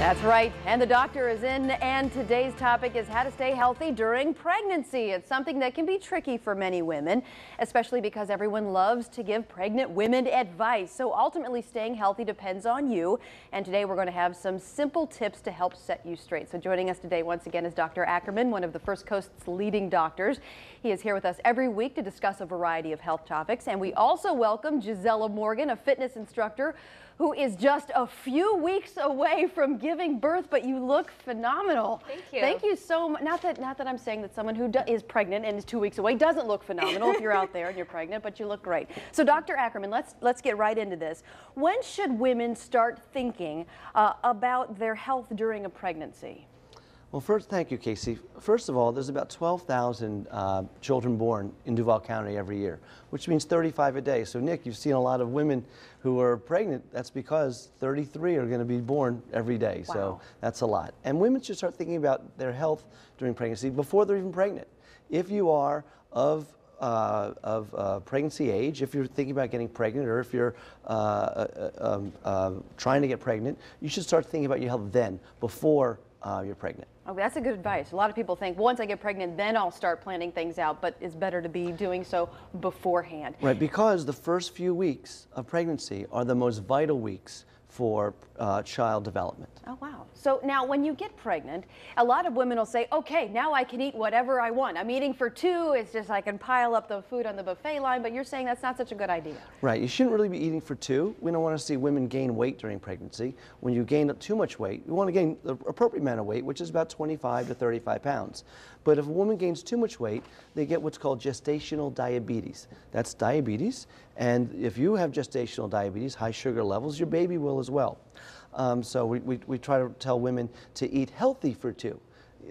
That's right, and the doctor is in, and today's topic is how to stay healthy during pregnancy. It's something that can be tricky for many women, especially because everyone loves to give pregnant women advice. So ultimately, staying healthy depends on you, and today we're going to have some simple tips to help set you straight. So joining us today once again is Dr. Ackerman, one of the First Coast's leading doctors. He is here with us every week to discuss a variety of health topics, and we also welcome Gisela Morgan, a fitness instructor who is just a few weeks away from giving birth, but you look phenomenal. Thank you. Thank you so much. Not that I'm saying that someone who is pregnant and is 2 weeks away doesn't look phenomenal if you're out there and you're pregnant, but you look great. So Dr. Ackerman, let's get right into this. When should women start thinking about their health during a pregnancy? Well, first, thank you, Casey. First of all, there's about 12,000 children born in Duval County every year, which means 35 a day. So, Nick, you've seen a lot of women who are pregnant. That's because 33 are going to be born every day. Wow. So that's a lot. And women should start thinking about their health during pregnancy before they're even pregnant. If you are of pregnancy age, if you're thinking about getting pregnant, or if you're trying to get pregnant, you should start thinking about your health then, before you're pregnant. Oh, that's a good advice. A lot of people think once I get pregnant, then I'll start planning things out, but it's better to be doing so beforehand. Right, because the first few weeks of pregnancy are the most vital weeks for child development. Oh, wow. So now when you get pregnant, a lot of women will say, okay, now I can eat whatever I want. I'm eating for two. It's just I can pile up the food on the buffet line, but you're saying that's not such a good idea. Right. You shouldn't really be eating for two. We don't want to see women gain weight during pregnancy. When you gain too much weight, you want to gain the appropriate amount of weight, which is about 25 to 35 pounds. But if a woman gains too much weight, they get what's called gestational diabetes. That's diabetes. And if you have gestational diabetes, high sugar levels, your baby will as well. So we try to tell women to eat healthy for two.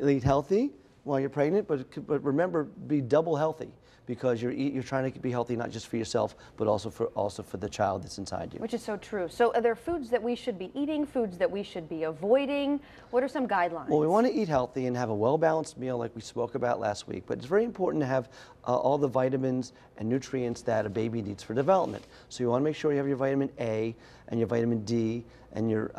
Eat healthy while you're pregnant, but remember, be double healthy, because you're trying to be healthy not just for yourself, but also for the child that's inside you. Which is so true. So are there foods that we should be eating, foods that we should be avoiding? What are some guidelines? Well, we want to eat healthy and have a well-balanced meal like we spoke about last week, but it's very important to have all the vitamins and nutrients that a baby needs for development. So you want to make sure you have your vitamin A and your vitamin D and your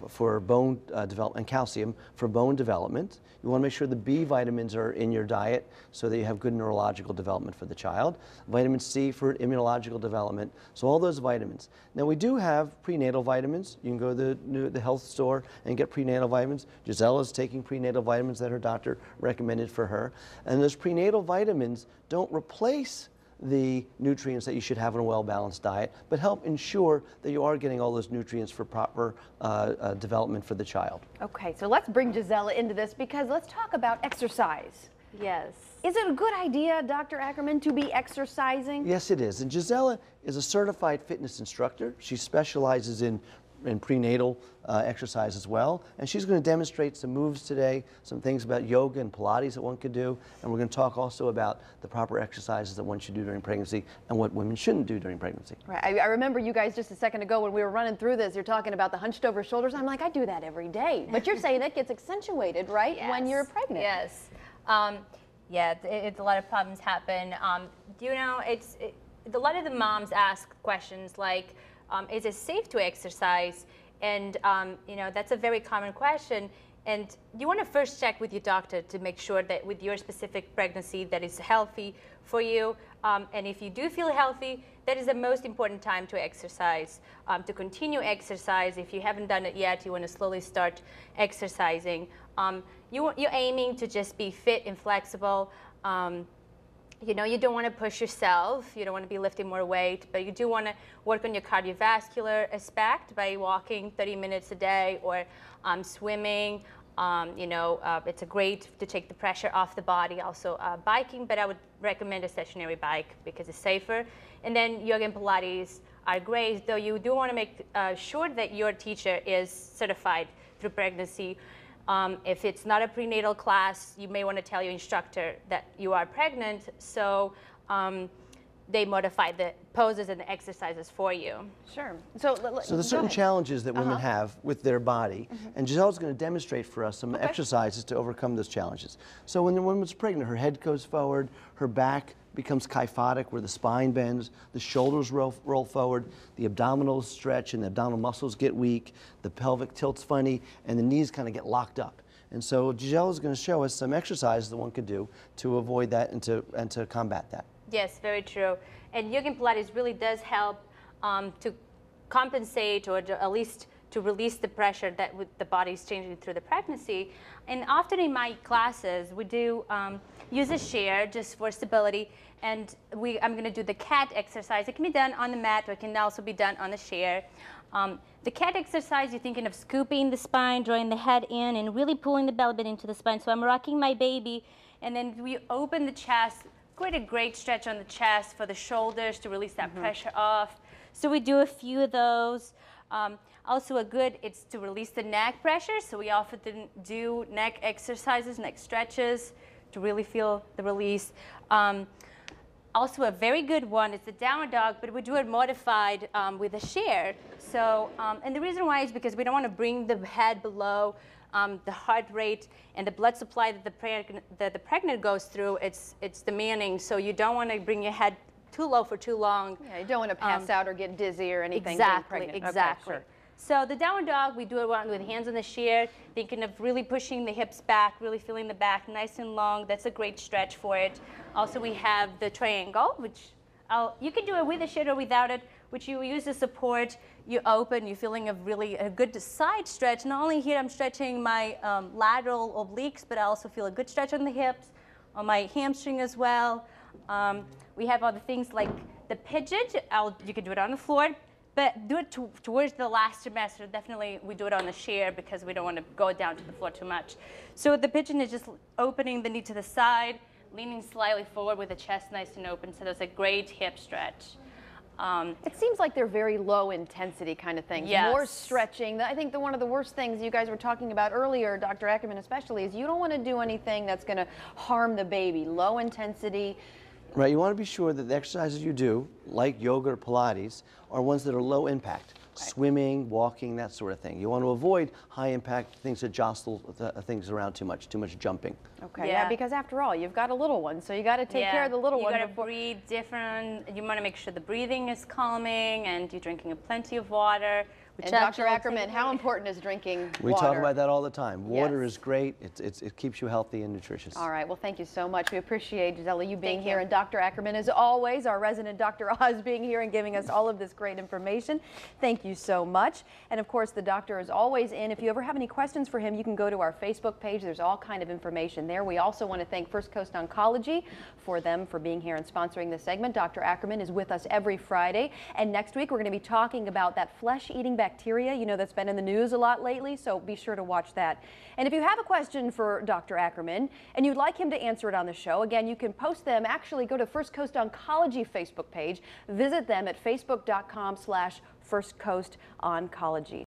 for bone development, and calcium for bone development. You want to make sure the B vitamins are in your diet so that you have good neurological development for the child. Vitamin C for immunological development. So all those vitamins. Now we do have prenatal vitamins. You can go to the health store and get prenatal vitamins. Gisela's taking prenatal vitamins that her doctor recommended for her. And those prenatal vitamins don't replace the nutrients that you should have in a well-balanced diet, but help ensure that you are getting all those nutrients for proper development for the child. Okay, so let's bring Gisela into this, because let's talk about exercise. Yes. Is it a good idea, Dr. Ackerman, to be exercising? Yes, it is. And Gisela is a certified fitness instructor. She specializes in prenatal exercise as well. And she's going to demonstrate some moves today, some things about yoga and Pilates that one could do. And we're going to talk also about the proper exercises that one should do during pregnancy and what women shouldn't do during pregnancy. Right. I remember you guys just a second ago when we were running through this, you're talking about the hunched over shoulders. I'm like, I do that every day. But you're saying that gets accentuated, right, Yes. when you're pregnant? Yes. Yeah, it's a lot of problems happen. You know, a lot of the moms ask questions like, is it safe to exercise? And you know, that's a very common question. And you want to first check with your doctor to make sure that with your specific pregnancy that is healthy for you. And if you do feel healthy, that is the most important time to exercise. To continue exercise, if you haven't done it yet, you want to slowly start exercising. You're aiming to just be fit and flexible. You know, you don't want to push yourself, you don't want to be lifting more weight, but you do want to work on your cardiovascular aspect by walking 30 minutes a day, or swimming. You know, it's great to take the pressure off the body. Also biking, but I would recommend a stationary bike because it's safer. And then yoga and Pilates are great, though you do want to make sure that your teacher is certified through pregnancy. If it's not a prenatal class, you may want to tell your instructor that you are pregnant, so they modify the poses and the exercises for you. Sure. So there's certain challenges that women have with their body, and Gisela's going to demonstrate for us some exercises to overcome those challenges. So when the woman's pregnant, her head goes forward, her back becomes kyphotic, where the spine bends, the shoulders roll forward, the abdominals stretch and the abdominal muscles get weak, the pelvic tilts funny, and the knees kind of get locked up. And so Gisela is going to show us some exercises that one could do to avoid that and to combat that. Yes, very true. And Yoga and Pilates really does help to compensate, or at least to release the pressure that the body is changing through the pregnancy. And often in my classes, we do use a chair just for stability. And I'm going to do the cat exercise. It can be done on the mat, or it can also be done on the chair. The cat exercise, you're thinking of scooping the spine, drawing the head in, and really pulling the belly button into the spine. So I'm rocking my baby, and then we open the chest, create a great stretch on the chest for the shoulders to release that pressure off. So we do a few of those. Also it's to release the neck pressure. So we often do neck exercises, neck stretches to really feel the release. Also a very good one is the downward dog, but we do it modified with a chair. So, and the reason why is because we don't want to bring the head below the heart rate and the blood supply that the pregnant goes through. It's demanding, so you don't want to bring your head too low for too long. Yeah, you don't want to pass out or get dizzy or anything. Exactly, Exactly. exactly. Okay, sure. So the downward dog, we do it with hands on the chair, thinking of really pushing the hips back, really feeling the back nice and long. That's a great stretch for it. Also, we have the triangle, which you can do it with a chair or without it, which you use the support. You open, you're feeling a good side stretch. Not only here I'm stretching my lateral obliques, but I also feel a good stretch on the hips, on my hamstring as well. We have other things like the pigeon. You can do it on the floor. But do it towards the last trimester. Definitely we do it on the chair because we don't want to go down to the floor too much. So the pigeon is just opening the knee to the side, leaning slightly forward with the chest nice and open. So there's a great hip stretch. It seems like they're very low intensity kind of things. Yes. More stretching. I think one of the worst things you guys were talking about earlier, Dr. Ackerman especially, is you don't want to do anything that's going to harm the baby. Low intensity. Right, you want to be sure that the exercises you do, like yoga or Pilates, are ones that are low impact. Right. Swimming, walking, that sort of thing. You want to avoid high impact things that jostle things around too much jumping. Okay, yeah, because after all, you've got a little one, so you got to take care of the little one. You got to breathe different. You want to make sure the breathing is calming and you're drinking plenty of water. And Dr. Ackerman, how important is drinking water? We talk about that all the time. Water Yes. is great. It keeps you healthy and nutritious. All right. Well, thank you so much. We appreciate, Gisela, you being here. And Dr. Ackerman, as always, our resident Dr. Oz being here and giving us all of this great information. Thank you so much. And, of course, the doctor is always in. If you ever have any questions for him, you can go to our Facebook page. There's all kind of information there. We also want to thank First Coast Oncology for being here and sponsoring this segment. Dr. Ackerman is with us every Friday. And next week, we're going to be talking about that flesh-eating bacteria, you know, that's been in the news a lot lately, so be sure to watch that. And if you have a question for Dr. Ackerman and you'd like him to answer it on the show, again, you can post them. Actually, go to First Coast Oncology Facebook page. Visit them at facebook.com/First Coast Oncology.